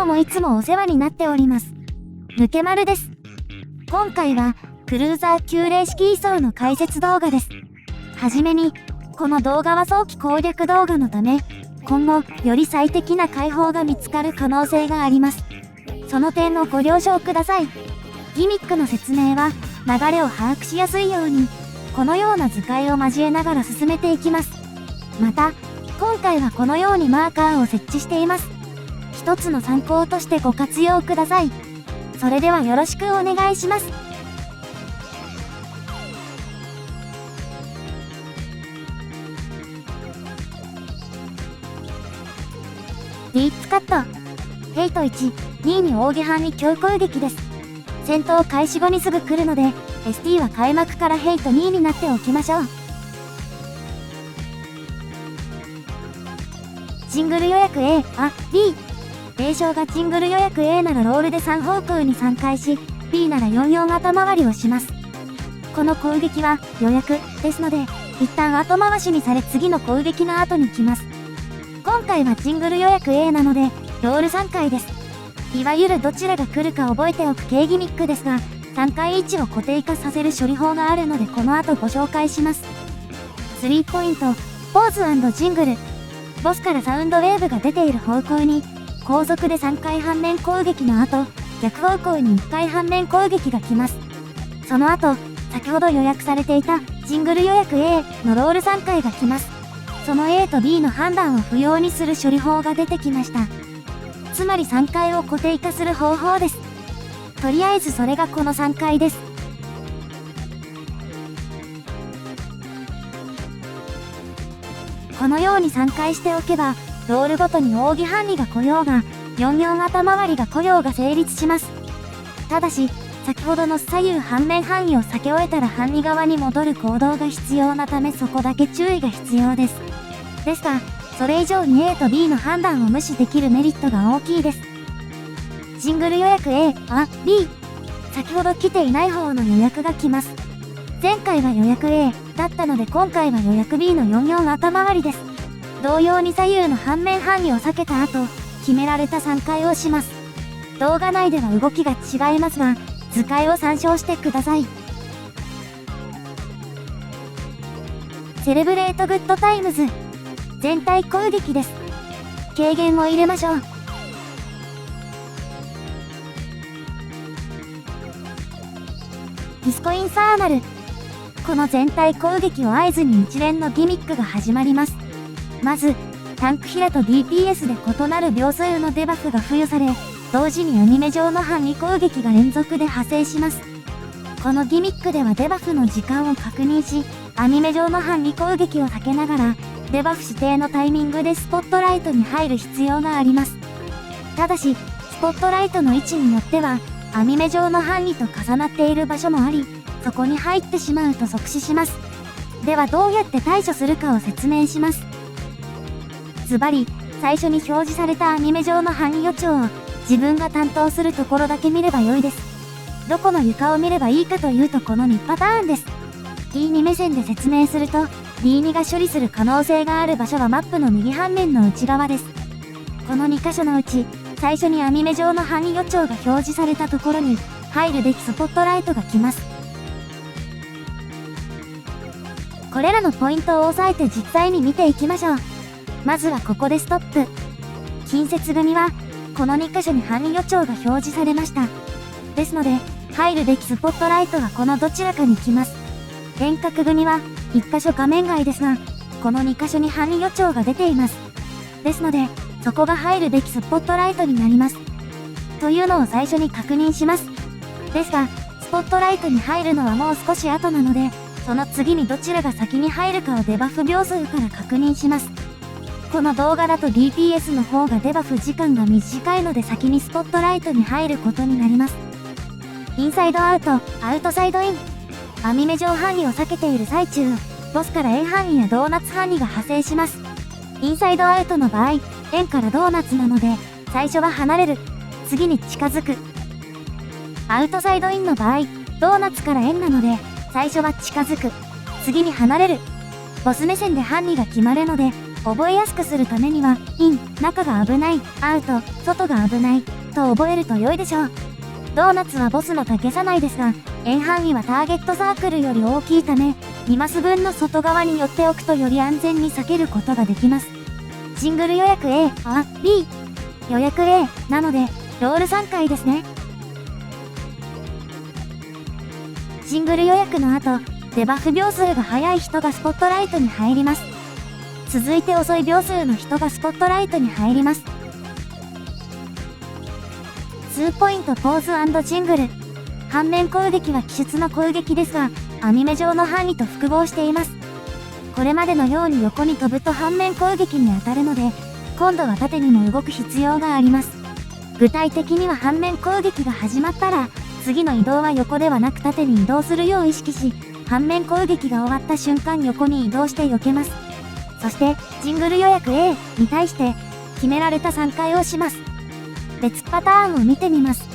どうもいつもお世話になっております。ぬけまるです。今回は、クルーザー旧霊式位相の解説動画です。はじめに、この動画は早期攻略動画のため、今後、より最適な解放が見つかる可能性があります。その点をご了承ください。ギミックの説明は、流れを把握しやすいように、このような図解を交えながら進めていきます。また、今回はこのようにマーカーを設置しています。一つの参考としてご活用ください。それではよろしくお願いします。ディープカット。ヘイト1、2に扇半に強攻撃です。戦闘開始後にすぐ来るので、ST は開幕からヘイト2になっておきましょう。シングル予約 A、B。霊障がシングル予約 A ならロールで3方向に3回し、B なら44後回りをします。この攻撃は予約ですので、一旦後回しにされ次の攻撃の後に来ます。今回はシングル予約 A なので、ロール3回です。いわゆるどちらが来るか覚えておく軽ギミックですが、3回位置を固定化させる処理法があるのでこの後ご紹介します。3ポイント、ポーズ&ジングル。ボスからサウンドウェーブが出ている方向に、高速で3回反面攻撃の後、逆方向に1回反面攻撃が来ます。その後、先ほど予約されていたシングル予約 A のロール3回が来ます。その A と B の判断を不要にする処理法が出てきました。つまり3回を固定化する方法です。とりあえずそれがこの3回です。このように3回しておけば、ロールごとに扇半里が来ようが、44後回りが来ようが成立します。ただし、先ほどの左右反面範囲を避け終えたら半里側に戻る行動が必要なためそこだけ注意が必要です。ですが、それ以上に A と B の判断を無視できるメリットが大きいです。シングル予約 A、B。先ほど来ていない方の予約が来ます。前回は予約 A だったので今回は予約 B の44後回りです。同様に左右の反面範囲を避けた後、決められた3回をします。動画内では動きが違いますが、図解を参照してください。セレブレートグッドタイムズ。全体攻撃です。軽減を入れましょう。ディスコインファーナル。この全体攻撃を合図に一連のギミックが始まります。まず、タンクヒラと DPS で異なる秒数のデバフが付与され、同時にアニメ上の範囲攻撃が連続で派生します。このギミックではデバフの時間を確認し、アニメ上の範囲攻撃を避けながら、デバフ指定のタイミングでスポットライトに入る必要があります。ただし、スポットライトの位置によっては、アニメ上の範囲と重なっている場所もあり、そこに入ってしまうと即死します。ではどうやって対処するかを説明します。ズバリ、最初に表示されたアニメ上の範囲予兆を自分が担当するところだけ見れば良いです。どこの床を見ればいいかというとこの2パターンです。D2 目線で説明すると、D2 が処理する可能性がある場所はマップの右半面の内側です。この2箇所のうち、最初にアニメ上の範囲予兆が表示されたところに、入るべきスポットライトが来ます。これらのポイントを押さえて実際に見ていきましょう。まずはここでストップ。近接組は、この2箇所に範囲予兆が表示されました。ですので、入るべきスポットライトはこのどちらかに来ます。遠隔組は、1箇所画面外ですが、この2箇所に範囲予兆が出ています。ですので、そこが入るべきスポットライトになります。というのを最初に確認します。ですが、スポットライトに入るのはもう少し後なので、その次にどちらが先に入るかをデバフ秒数から確認します。この動画だと DPS の方がデバフ時間が短いので先にスポットライトに入ることになります。インサイドアウト、アウトサイドイン。アニメ上範囲を避けている最中、ボスから円範囲やドーナツ範囲が派生します。インサイドアウトの場合、円からドーナツなので、最初は離れる、次に近づく。アウトサイドインの場合、ドーナツから円なので、最初は近づく、次に離れる。ボス目線で範囲が決まるので、覚えやすくするためには、イン、中が危ない、アウト、外が危ない、と覚えると良いでしょう。ドーナツはボスの竹さないですが、円範囲はターゲットサークルより大きいため、2マス分の外側に寄っておくとより安全に避けることができます。シングル予約 A、B。予約 A、なので、ロール3回ですね。シングル予約の後、デバフ秒数が速い人がスポットライトに入ります。続いて遅い秒数の人がスポットライトに入ります。2ポイントポーズ&ジングル。反面攻撃は奇術の攻撃ですが、アニメ上の範囲と複合しています。これまでのように横に飛ぶと反面攻撃に当たるので、今度は縦にも動く必要があります。具体的には反面攻撃が始まったら、次の移動は横ではなく縦に移動するよう意識し、反面攻撃が終わった瞬間横に移動して避けます。そして、ジングル予約 A に対して、決められた3回をします。別パターンを見てみます。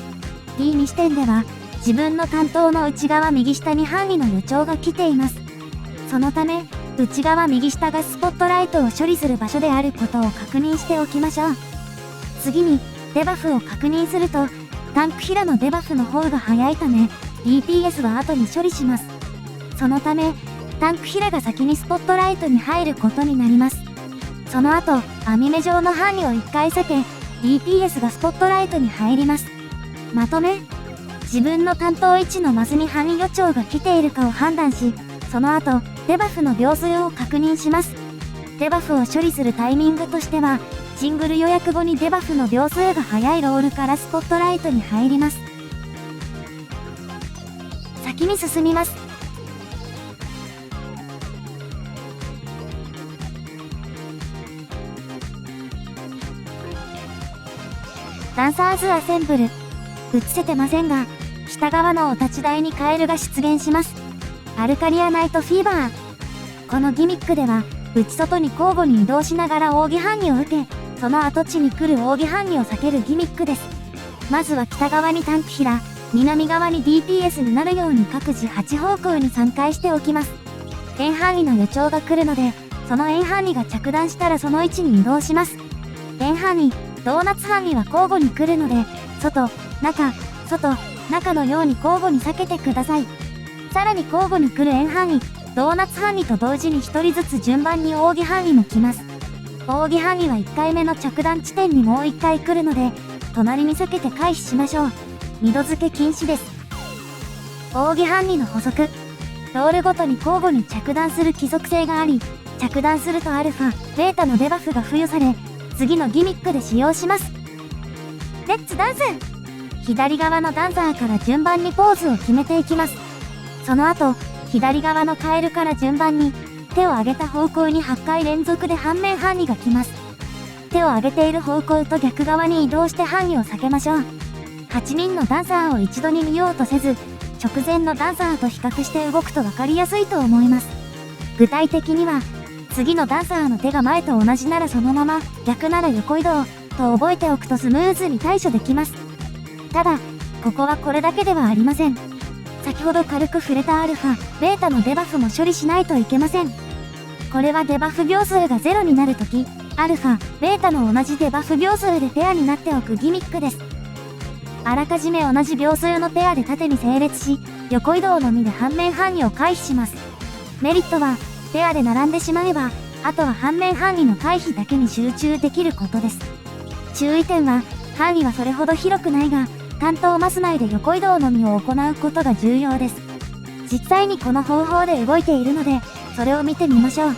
B2 視点では、自分の担当の内側右下に範囲の予兆が来ています。そのため、内側右下がスポットライトを処理する場所であることを確認しておきましょう。次に、デバフを確認すると、タンクヒラのデバフの方が早いため、DPS は後に処理します。そのため、タンクヒラが先にスポットライトに入ることになります。その後、アニメ上の範囲を1回避け、DPS がスポットライトに入ります。まとめ、自分の担当位置のマスに範囲予兆が来ているかを判断し、その後、デバフの秒数を確認します。デバフを処理するタイミングとしては、シングル予約後にデバフの秒数が速いロールからスポットライトに入ります。先に進みます。ダンサーズアセンブル。映せてませんが、北側のお立ち台にカエルが出現します。アルカリアナイトフィーバー。このギミックでは、内外に交互に移動しながら奥義範囲を受け、その跡地に来る奥義範囲を避けるギミックです。まずは北側にタンクヒラ、南側に DPS になるように各自8方向に3回しておきます。円範囲の予兆が来るので、その円範囲が着弾したらその位置に移動します。円範囲、ドーナツ範囲は交互に来るので、外、中、外、中のように交互に避けてください。さらに交互に来る円範囲、ドーナツ範囲と同時に1人ずつ順番に奥義範囲も来ます。奥義範囲は1回目の着弾地点にもう1回来るので、隣に避けて回避しましょう。二度付け禁止です。奥義範囲の補足。ロールごとに交互に着弾する帰属性があり、着弾するとアルファ、ベータのデバフが付与され、次のギミックで使用します。レッツダンス。左側のダンサーから順番にポーズを決めていきます。その後、左側のカエルから順番に、手を上げた方向に8回連続で反面範囲が来ます。手を上げている方向と逆側に移動して範囲を避けましょう。8人のダンサーを一度に見ようとせず、直前のダンサーと比較して動くと分かりやすいと思います。具体的には、次のダンサーの手が前と同じならそのまま、逆なら横移動、と覚えておくとスムーズに対処できます。ただ、ここはこれだけではありません。先ほど軽く触れたアルファ、ベータのデバフも処理しないといけません。これはデバフ秒数が0になるとき、アルファ、ベータの同じデバフ秒数でペアになっておくギミックです。あらかじめ同じ秒数のペアで縦に整列し、横移動のみで反面範囲を回避します。メリットは、ペアで並んでしまえば、あとは反面範囲の回避だけに集中できることです。注意点は、範囲はそれほど広くないが、担当マス内で横移動のみを行うことが重要です。実際にこの方法で動いているので、それを見てみましょう。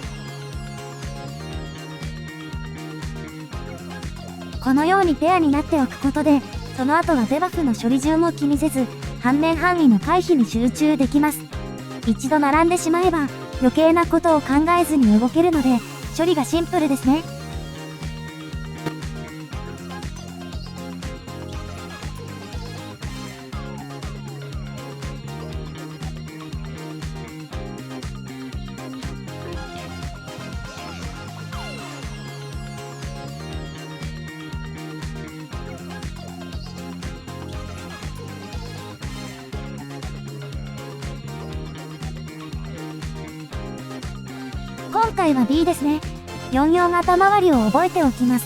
このようにペアになっておくことで、その後はデバフの処理順を気にせず、反面範囲の回避に集中できます。一度並んでしまえば、余計なことを考えずに動けるので、処理がシンプルですね。今回は B ですね。44頭回りを覚えておきます。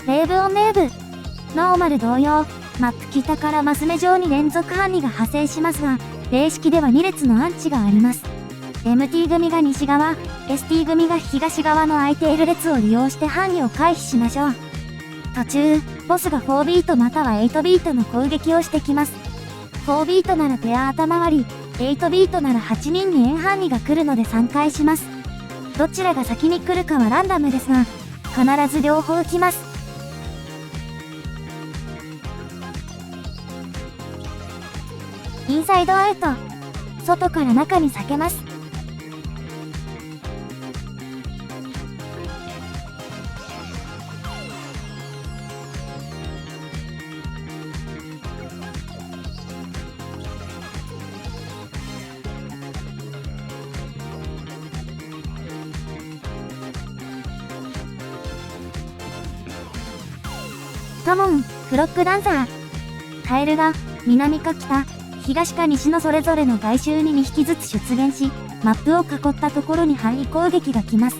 レーブオンレーブ。ノーマル同様、マップ北からマス目上に連続範囲が派生しますが、例式では2列のアンチがあります。MT 組が西側、ST 組が東側の空いている列を利用して範囲を回避しましょう。途中、ボスが4ビートまたは8ビートの攻撃をしてきます。4ビートならペア頭回り、8ビートなら8人に円範囲が来るので3回します。どちらが先に来るかはランダムですが、必ず両方来ます。インサイドアウト。外から中に避けます。カモン、フロックダンサー。カエルが南か北、東か西のそれぞれの外周に2匹ずつ出現し、マップを囲ったところに範囲攻撃が来ます。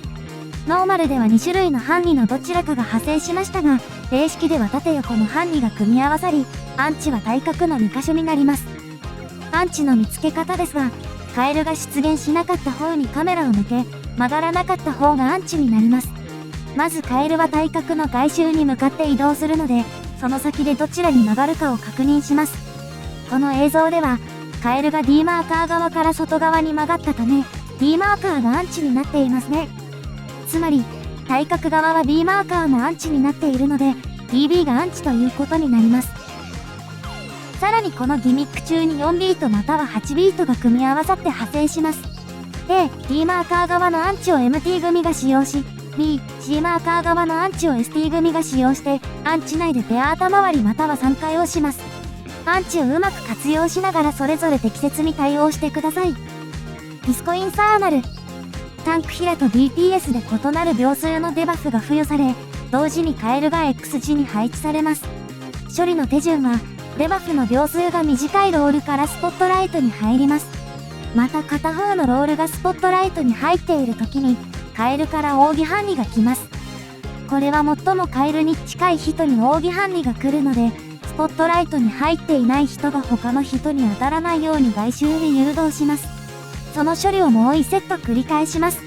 ノーマルでは2種類の範囲のどちらかが派生しましたが、例式では縦横の範囲が組み合わさり、アンチは対角の2箇所になります。アンチの見つけ方ですが、カエルが出現しなかった方にカメラを向け、曲がらなかった方がアンチになります。まずカエルは対角の外周に向かって移動するので、その先でどちらに曲がるかを確認します。この映像では、カエルが D マーカー側から外側に曲がったため、D マーカーがアンチになっていますね。つまり、対角側は B マーカーもアンチになっているので、DB がアンチということになります。さらにこのギミック中に4ビートまたは8ビートが組み合わさって派生します。A、D マーカー側のアンチを MT 組が使用し、B、C マーカー側のアンチを ST 組が使用して、アンチ内でペア頭回りまたは3回押します。アンチをうまく活用しながらそれぞれ適切に対応してください。ディスコインサーナル。タンクヒラと DPS で異なる秒数のデバフが付与され、同時にカエルが X 字に配置されます。処理の手順は、デバフの秒数が短いロールからスポットライトに入ります。また片方のロールがスポットライトに入っている時に、カエルから扇範囲が来ます。これは最もカエルに近い人に扇範囲が来るので、スポットライトに入っていない人が他の人に当たらないように外周へ誘導します。その処理をもう1セット繰り返します。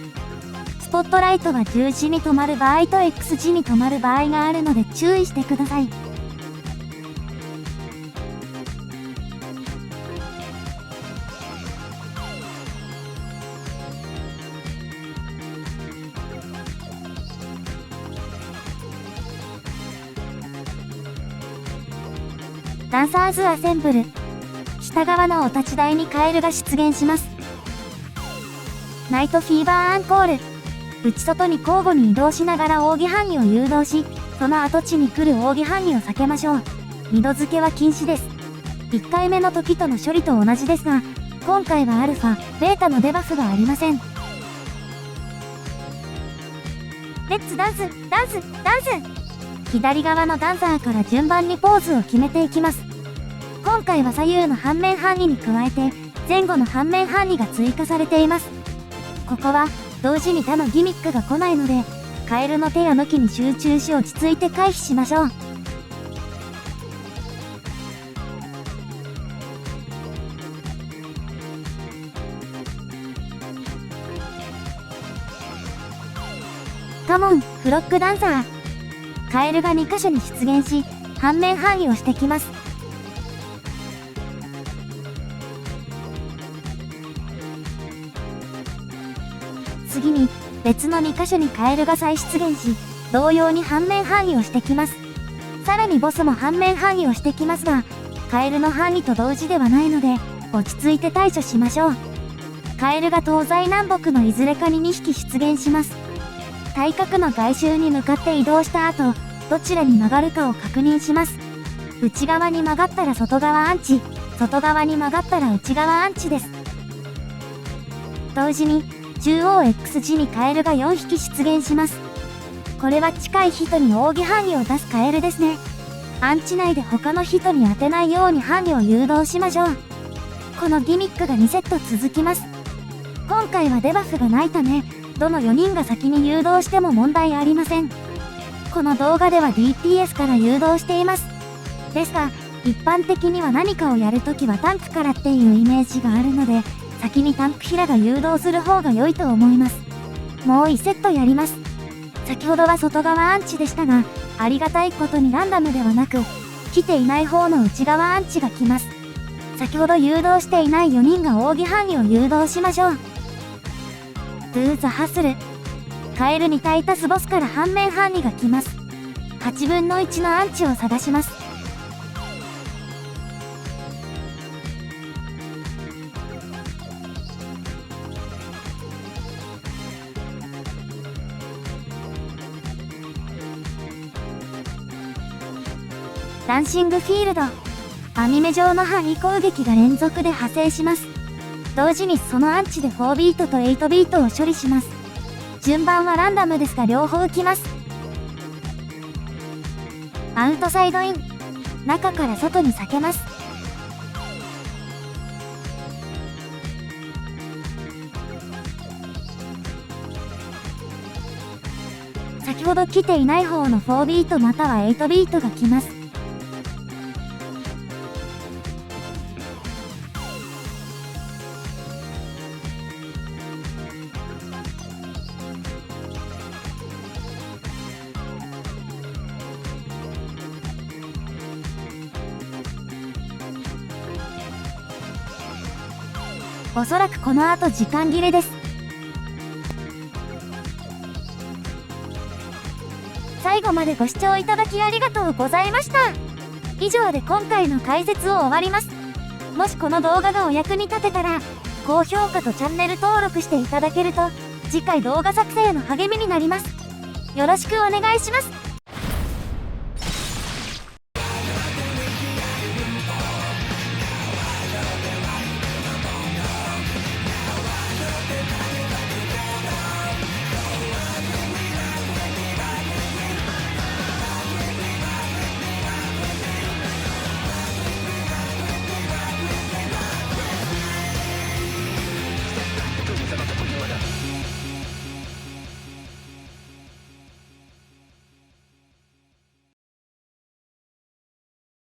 スポットライトが10時に止まる場合と X 字に止まる場合があるので注意してください。ダンサーズアセンブル。北側のお立ち台にカエルが出現します。ナイトフィーバーアンコール。内外に交互に移動しながら扇範囲を誘導し、その跡地に来る扇範囲を避けましょう。二度付けは禁止です。1回目の時との処理と同じですが、今回はアルファ、ベータのデバフがありません。レッツダンス、ダンス、ダンス。左側のダンサーから順番にポーズを決めていきます。今回は左右の反面範囲に加えて、前後の反面範囲が追加されています。ここは、同時に他のギミックが来ないので、カエルの手や向きに集中し落ち着いて回避しましょう。カモン、フロックダンサー。カエルが2箇所に出現し、反面範囲をしてきます。次に、別の2箇所にカエルが再出現し、同様に反面範囲をしてきます。さらにボスも反面範囲をしてきますが、カエルの範囲と同時ではないので、落ち着いて対処しましょう。カエルが東西南北のいずれかに2匹出現します。対角の外周に向かって移動した後、どちらに曲がるかを確認します。内側に曲がったら外側アンチ、外側に曲がったら内側アンチです。同時に、中央 X 字にカエルが4匹出現します。これは近い人に扇範囲を出すカエルですね。アンチ内で他の人に当てないように範囲を誘導しましょう。このギミックが2セット続きます。今回はデバフがないため、どの4人が先に誘導しても問題ありません。この動画では DPS から誘導しています。ですが、一般的には何かをやるときはタンクからっていうイメージがあるので、先にタンクヒラが誘導する方が良いと思います。もう1セットやります。先ほどは外側アンチでしたが、ありがたいことにランダムではなく、来ていない方の内側アンチが来ます。先ほど誘導していない4人が奥義範囲を誘導しましょう。ドゥーザハッスル。カエルにタイタスボスから反面範囲が来ます。8分の1のアンチを探します。ダンシングフィールド。アニメ上の範囲攻撃が連続で派生します。同時にそのアンチで4ビートと8ビートを処理します。順番はランダムですが両方来ます。アウトサイドイン。中から外に避けます。先ほど来ていない方の4ビートまたは8ビートが来ます。おそらくこの後時間切れです。最後までご視聴いただきありがとうございました。以上で今回の解説を終わります。もしこの動画がお役に立てたら、高評価とチャンネル登録していただけると、次回動画作成の励みになります。よろしくお願いします。